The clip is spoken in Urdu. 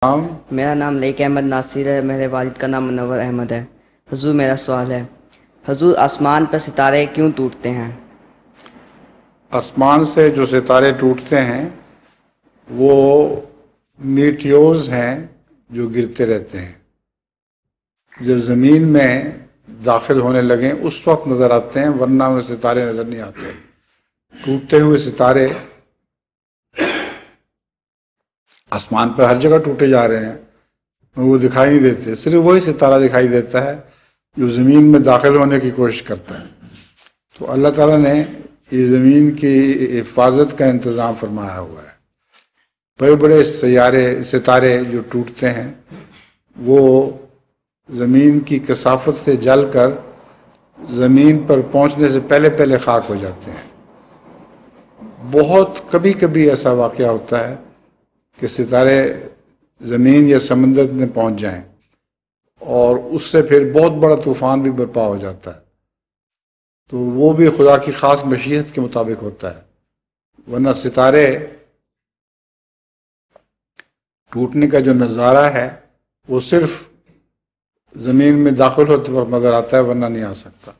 نام میرا نام لیک احمد ناصر ہے۔ میرے والد کا نام منور احمد ہے۔ حضور، میرا سوال ہے، حضور آسمان پر ستارے کیوں ٹوٹتے ہیں؟ آسمان سے جو ستارے ٹوٹتے ہیں وہ میٹیورز ہیں جو گرتے رہتے ہیں۔ جب زمین میں داخل ہونے لگیں اس وقت نظر آتے ہیں، ورنہ میں ستارے نظر نہیں آتے۔ ٹوٹتے ہوئے ستارے آسمان پر ہر جگہ ٹوٹے جا رہے ہیں، وہ دکھائی نہیں دیتے، صرف وہی ستارہ دکھائی دیتا ہے جو زمین میں داخل ہونے کی کوشش کرتا ہے۔ تو اللہ تعالیٰ نے یہ زمین کی حفاظت کا انتظام فرمایا ہوا ہے۔ بڑے بڑے ستارے جو ٹوٹتے ہیں وہ زمین کی کثافت سے جل کر زمین پر پہنچنے سے پہلے پہلے خاک ہو جاتے ہیں۔ بہت کبھی کبھی ایسا واقعہ ہوتا ہے کہ ستارے زمین یا سمندر میں پہنچ جائیں اور اس سے پھر بہت بڑا طوفان بھی برپا ہو جاتا ہے، تو وہ بھی خدا کی خاص مشیت کے مطابق ہوتا ہے، ورنہ ستارے ٹوٹنے کا جو نظارہ ہے وہ صرف زمین میں داخل ہوتے وقت نظر آتا ہے، ورنہ نہیں آ سکتا۔